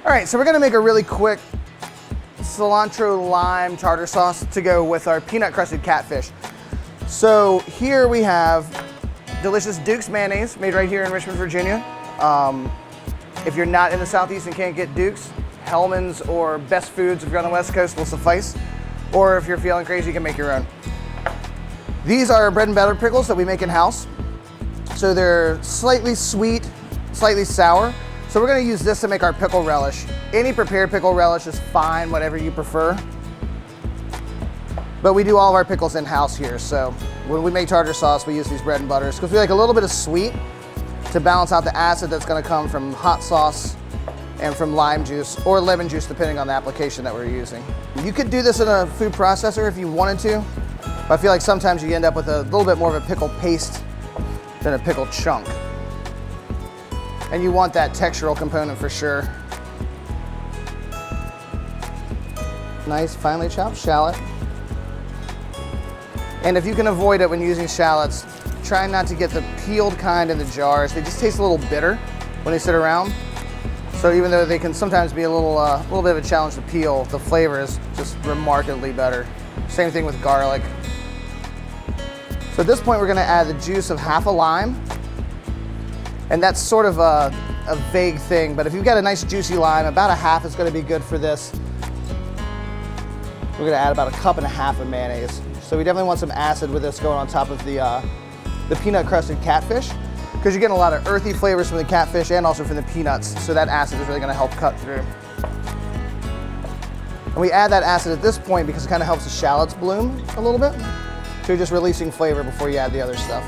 All right, so we're gonna make a really quick cilantro lime tartar sauce to go with our peanut crusted catfish. So here we have delicious Duke's mayonnaise made right here in Richmond, Virginia. If you're not in the Southeast and can't get Duke's, Hellman's or Best Foods if you're on the West Coast will suffice. Or if you're feeling crazy, you can make your own. These are bread and butter pickles that we make in-house. So they're slightly sweet, slightly sour. So we're gonna use this to make our pickle relish. Any prepared pickle relish is fine, whatever you prefer. But we do all of our pickles in-house here. So when we make tartar sauce, we use these bread and butters because we like a little bit of sweet to balance out the acid that's gonna come from hot sauce and from lime juice or lemon juice, depending on the application that we're using. You could do this in a food processor if you wanted to, but I feel like sometimes you end up with a little bit more of a pickle paste than a pickle chunk. And you want that textural component for sure. Nice finely chopped shallot. And if you can avoid it when using shallots, try not to get the peeled kind in the jars. They just taste a little bitter when they sit around. So even though they can sometimes be a little bit of a challenge to peel, the flavor is just remarkably better. Same thing with garlic. So at this point, we're gonna add the juice of half a lime. And that's sort of a vague thing, but if you've got a nice juicy lime, about a half is gonna be good for this. We're gonna add about 1.5 cups of mayonnaise. So we definitely want some acid with this going on top of the peanut crusted catfish, because you're getting a lot of earthy flavors from the catfish and also from the peanuts. So that acid is really gonna help cut through. And we add that acid at this point because it kind of helps the shallots bloom a little bit. So you're just releasing flavor before you add the other stuff.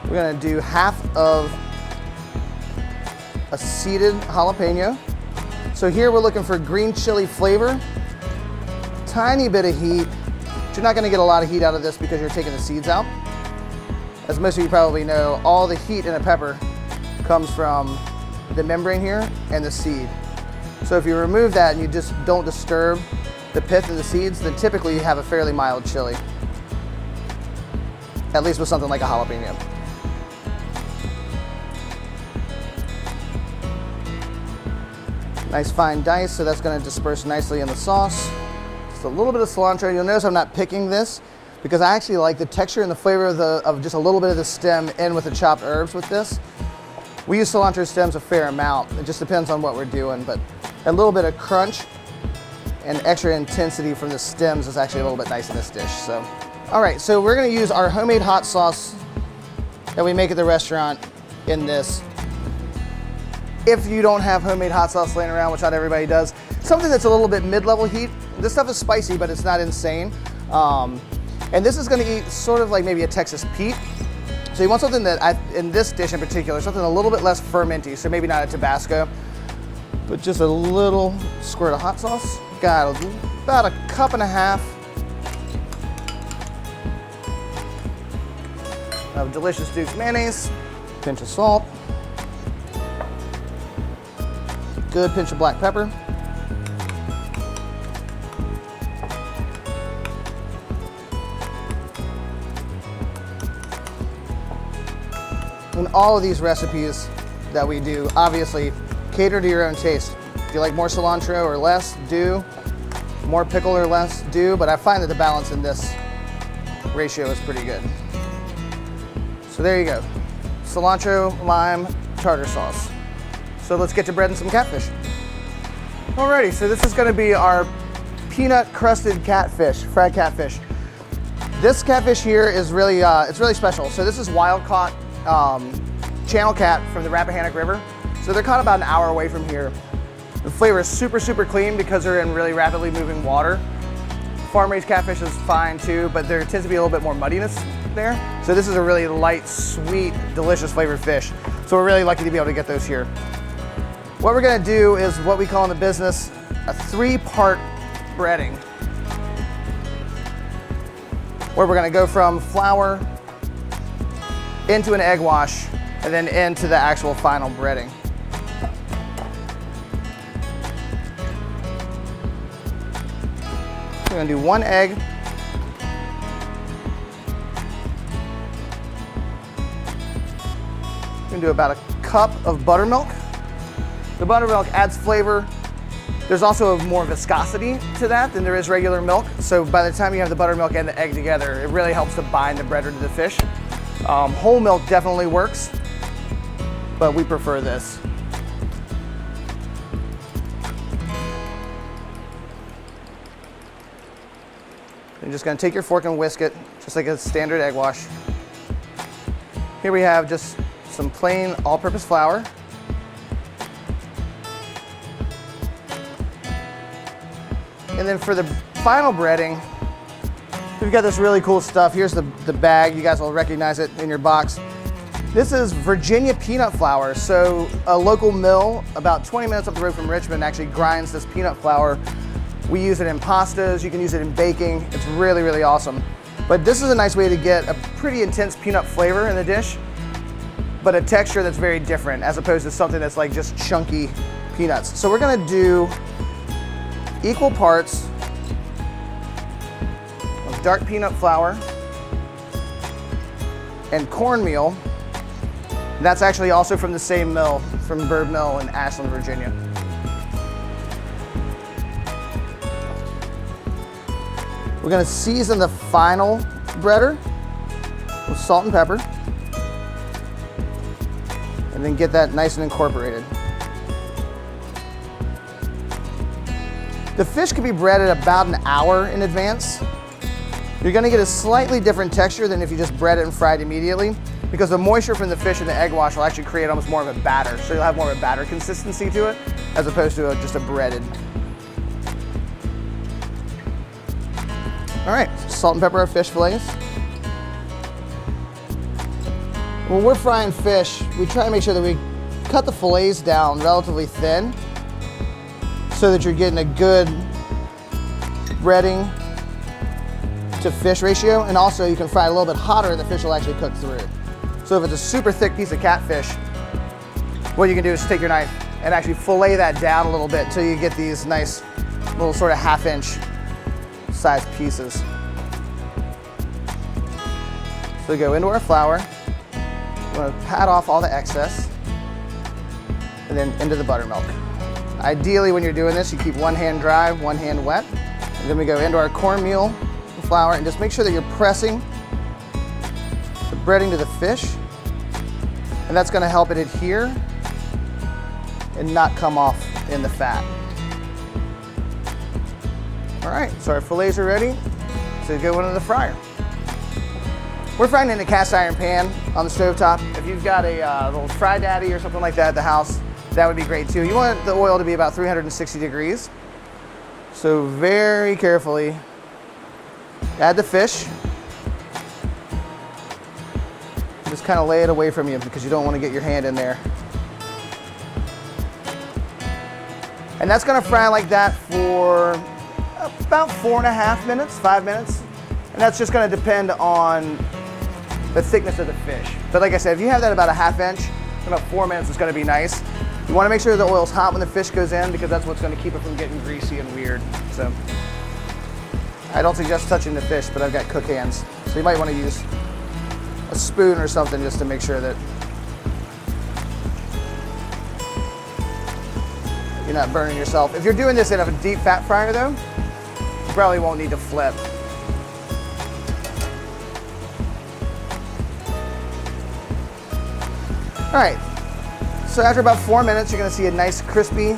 We're gonna do half of a seeded jalapeno. So here we're looking for green chili flavor, tiny bit of heat. But you're not gonna get a lot of heat out of this because you're taking the seeds out. As most of you probably know, all the heat in a pepper comes from the membrane here and the seed. So if you remove that and you just don't disturb the pith of the seeds, then typically you have a fairly mild chili. At least with something like a jalapeno. Nice fine dice, so that's gonna disperse nicely in the sauce. Just a little bit of cilantro. You'll notice I'm not picking this because I actually like the texture and the flavor of just a little bit of the stem in with the chopped herbs with this. We use cilantro stems a fair amount. It just depends on what we're doing, but a little bit of crunch and extra intensity from the stems is actually a little bit nice in this dish. So, all right, so we're gonna use our homemade hot sauce that we make at the restaurant in this. If you don't have homemade hot sauce laying around, which not everybody does, something that's a little bit mid-level heat. This stuff is spicy, but it's not insane. And this is gonna eat sort of like maybe a Texas Pete. So you want something that, in this dish in particular, something a little bit less fermenty, so maybe not a Tabasco, but just a little squirt of hot sauce. Got about 1.5 cups of delicious Duke's mayonnaise, pinch of salt, good pinch of black pepper. And all of these recipes that we do, obviously, cater to your own taste. If you like more cilantro or less, do. More pickle or less, do. But I find that the balance in this ratio is pretty good. So there you go. Cilantro, lime, tartar sauce. So let's get to breading some catfish. Alrighty, so this is gonna be our peanut crusted catfish, fried catfish. This catfish here is really, it's really special. So this is wild caught channel cat from the Rappahannock River. So they're caught about an hour away from here. The flavor is super, super clean because they're in really rapidly moving water. Farm-raised catfish is fine too, but there tends to be a little bit more muddiness there. So this is a really light, sweet, delicious flavored fish. So we're really lucky to be able to get those here. What we're gonna do is what we call in the business a 3-part breading, where we're gonna go from flour into an egg wash and then into the actual final breading. We're gonna do 1 egg. gonna do about a cup of buttermilk. The buttermilk adds flavor. There's also more viscosity to that than there is regular milk. So by the time you have the buttermilk and the egg together, it really helps to bind the bread to the fish. Whole milk definitely works, but we prefer this. You're just gonna take your fork and whisk it, just like a standard egg wash. Here we have just some plain all-purpose flour. And then for the final breading, we've got this really cool stuff. Here's the bag. You guys will recognize it in your box. This is Virginia peanut flour. So a local mill about 20 minutes up the road from Richmond actually grinds this peanut flour. We use it in pastas. You can use it in baking. It's really, really awesome. But this is a nice way to get a pretty intense peanut flavor in the dish, but a texture that's very different as opposed to something that's like just chunky peanuts. So we're gonna do equal parts of dark peanut flour and cornmeal. That's actually also from the same mill, from Bird Mill in Ashland, Virginia. We're gonna season the final breader with salt and pepper, and then get that nice and incorporated. The fish can be breaded about an hour in advance. You're gonna get a slightly different texture than if you just bread it and fried immediately, because the moisture from the fish and the egg wash will actually create almost more of a batter. So you'll have more of a batter consistency to it, as opposed to just a breaded. All right, salt and pepper our fish fillets. When we're frying fish, we try to make sure that we cut the fillets down relatively thin so that you're getting a good breading to fish ratio, and also you can fry a little bit hotter and the fish will actually cook through. So if it's a super thick piece of catfish, what you can do is take your knife and actually fillet that down a little bit until you get these nice little sort of half-inch sized pieces. So go into our flour. You want to pat off all the excess, and then into the buttermilk. Ideally, when you're doing this, you keep one hand dry, one hand wet. And then we go into our cornmeal flour, and just make sure that you're pressing the breading to the fish, and that's going to help it adhere and not come off in the fat. All right, so our fillets are ready, so go into the fryer. We're frying in a cast iron pan on the stovetop. If you've got a little Fry Daddy or something like that at the house, that would be great too. You want the oil to be about 360 degrees. So very carefully add the fish. Just kind of lay it away from you because you don't want to get your hand in there. And that's going to fry like that for about 4.5 minutes, 5 minutes. And that's just going to depend on the thickness of the fish. But like I said, if you have that about a ½ inch, in about 4 minutes it's going to be nice. You want to make sure the oil's hot when the fish goes in, because that's what's going to keep it from getting greasy and weird. So I don't suggest touching the fish, but I've got cook hands. So you might want to use a spoon or something just to make sure that you're not burning yourself. If you're doing this in a deep fat fryer though, you probably won't need to flip. All right, so after about 4 minutes, you're gonna see a nice crispy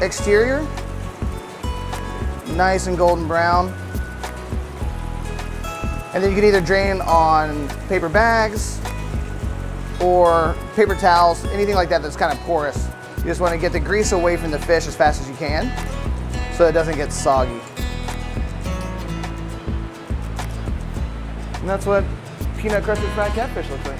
exterior, nice and golden brown. And then you can either drain on paper bags or paper towels, anything like that that's kind of porous. You just wanna get the grease away from the fish as fast as you can so it doesn't get soggy. And that's what peanut crusted fried catfish looks like.